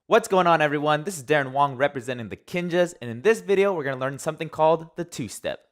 What's going on, everyone? This is Darren Wong representing the Kinjas, and in this video we're going to learn something called the two-step.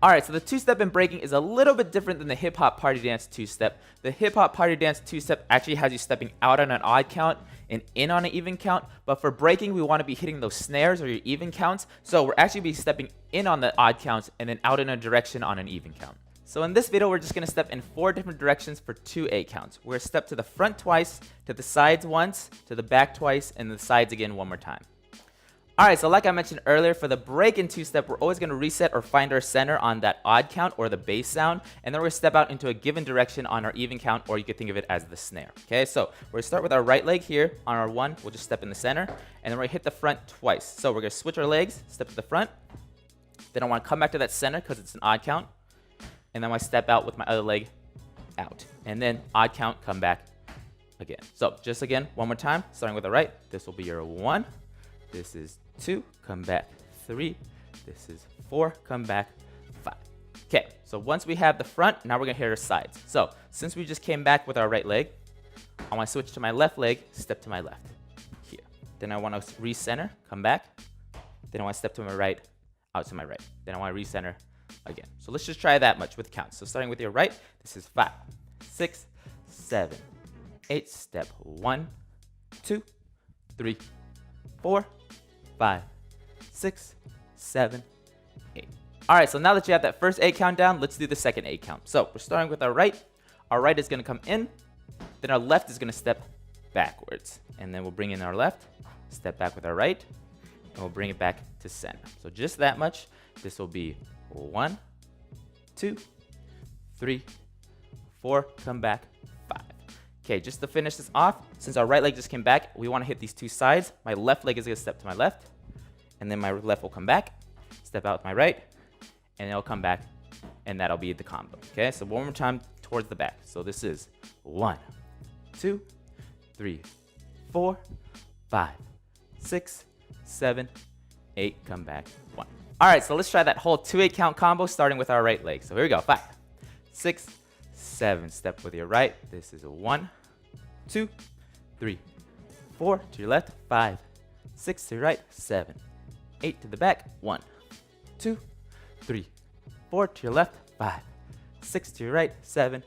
Alright, so the two-step in breaking is a little bit different than the hip-hop party dance two-step. The hip-hop party dance two-step actually has you stepping out on an odd count and in on an even count, but for breaking we want to be hitting those snares or your even counts, so we're actually be stepping in on the odd counts and then out in a direction on an even count. So in this video we're just going to step in 4 different directions for 2 8 counts. We're going to step to the front twice, to the sides once, to the back twice, and the sides again one more time. Alright, so like I mentioned earlier, for the break-in two-step, we're always going to reset or find our center on that odd count or the bass sound, and then we're going to step out into a given direction on our even count, or you could think of it as the snare. Okay, so we're going to start with our right leg here on our 1. We'll just step in the center, and then we're going to hit the front twice. So we're going to switch our legs, step to the front, then I want to come back to that center because it's an odd count, and then I step out with my other leg out, and then odd count, come back again. So just again, one more time, starting with the right. This will be your 1. This is 2, come back 3, this is 4, come back 5. Okay, so once we have the front, now we're going to hit our sides. So since we just came back with our right leg, I want to switch to my left leg, step to my left here. Then I want to recenter, come back. Then I want to step to my right, out to my right. Then I want to recenter again. So let's just try that much with counts. So starting with your right, this is 5, 6, 7, 8, step 1, 2, 3, 4, 5, 6, 7, 8. Alright, so now that you have that first 8 count down, let's do the second 8 count. So we're starting with our right. Our right is going to come in, then our left is going to step backwards. And then we'll bring in our left, step back with our right, and we'll bring it back to center. So just that much. This will be 1, 2, 3, 4, come back, 5. Okay, just to finish this off, since our right leg just came back, we want to hit these 2 sides. My left leg is going to step to my left, and then my left will come back, step out with my right, and it'll come back, and that'll be the combo. Okay, so one more time towards the back. So this is 1, 2, 3, 4, 5, 6, 7, 8, come back, 1. All right, so let's try that whole 2 8 count combo starting with our right leg. So here we go, 5, 6, 7, step with your right. This is a 1, 2, 3, 4 to your left, 5, 6 to your right, 7, 8 to the back, 1, 2, 3, 4 to your left, 5, 6 to your right, 7,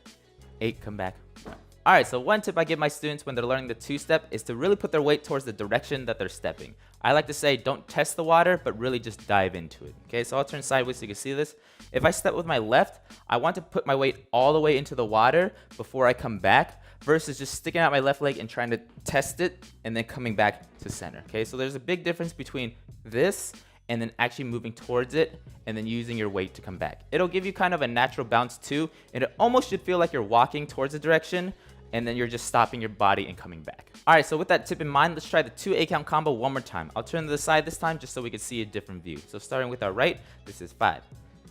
8, come back, 1. All right, so one tip I give my students when they're learning the two-step is to really put their weight towards the direction that they're stepping. I like to say don't test the water, but really just dive into it. Okay, so I'll turn sideways so you can see this. If I step with my left, I want to put my weight all the way into the water before I come back versus just sticking out my left leg and trying to test it and then coming back to center. Okay, so there's a big difference between this and then actually moving towards it and then using your weight to come back. It'll give you kind of a natural bounce too, and it almost should feel like you're walking towards the direction and then you're just stopping your body and coming back. All right, so with that tip in mind, let's try the 2 8 count combo one more time. I'll turn to the side this time just so we can see a different view. So starting with our right, this is 5,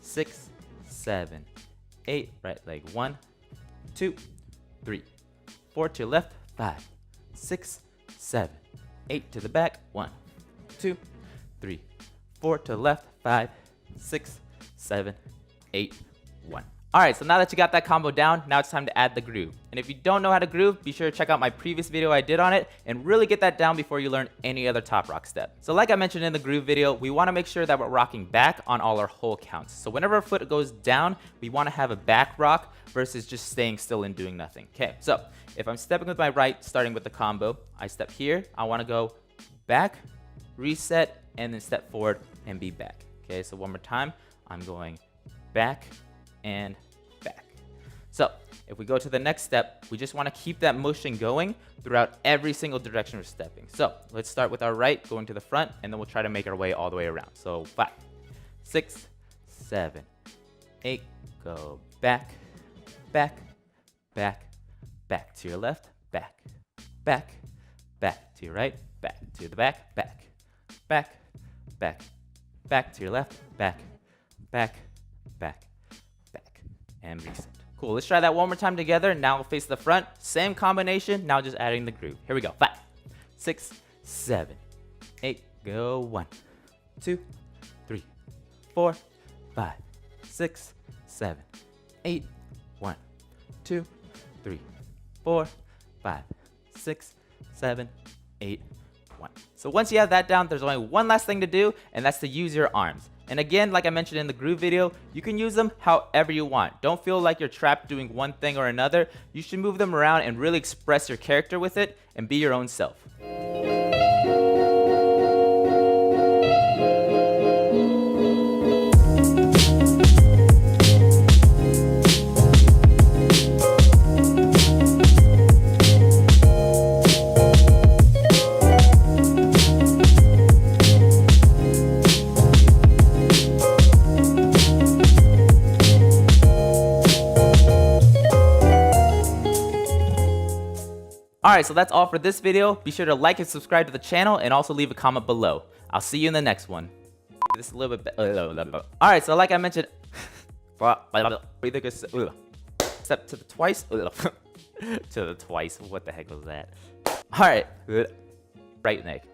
6, 7, 8, right leg 1, 2, 3, 4 to your left, 5, 6, 7, 8 to the back, 1, 2, 3, 4 to the left, 5, 6, 7, 8, 1. Alright, so now that you got that combo down, now it's time to add the groove. And if you don't know how to groove, be sure to check out my previous video I did on it and really get that down before you learn any other Toprock step. So like I mentioned in the groove video, we want to make sure that we're rocking back on all our whole counts. So whenever our foot goes down, we want to have a back rock versus just staying still and doing nothing. Okay, so if I'm stepping with my right, starting with the combo, I step here, I want to go back, reset, and then step forward and be back. Okay, so one more time, I'm going back and back. So if we go to the next step, we just want to keep that motion going throughout every single direction we're stepping. So let's start with our right, going to the front, and then we'll try to make our way all the way around. So 5, 6, 7, 8, go back, back, back, back to your left, back, back, back to your right, back to the back, back, back, back, back to your left, back, back, back, back, and reset. Cool, let's try that one more time together. Now we'll face the front, same combination, now just adding the groove. Here we go, 5, 6, 7, 8. Go 1, 2, 3, 4, 5, 6, 7, 8. 1, 2, 3, 4, 5, 6, 7, 8, 1. So once you have that down, there's only one last thing to do, and that's to use your arms. And again, like I mentioned in the groove video, you can use them however you want. Don't feel like you're trapped doing one thing or another. You should move them around and really express your character with it and be your own self. Alright, so that's all for this video. Be sure to like and subscribe to the channel and also leave a comment below. I'll see you in the next one. This is a little bit Alright, so like I mentioned, step to the twice. To the twice. What the heck was that? Alright. Right neck.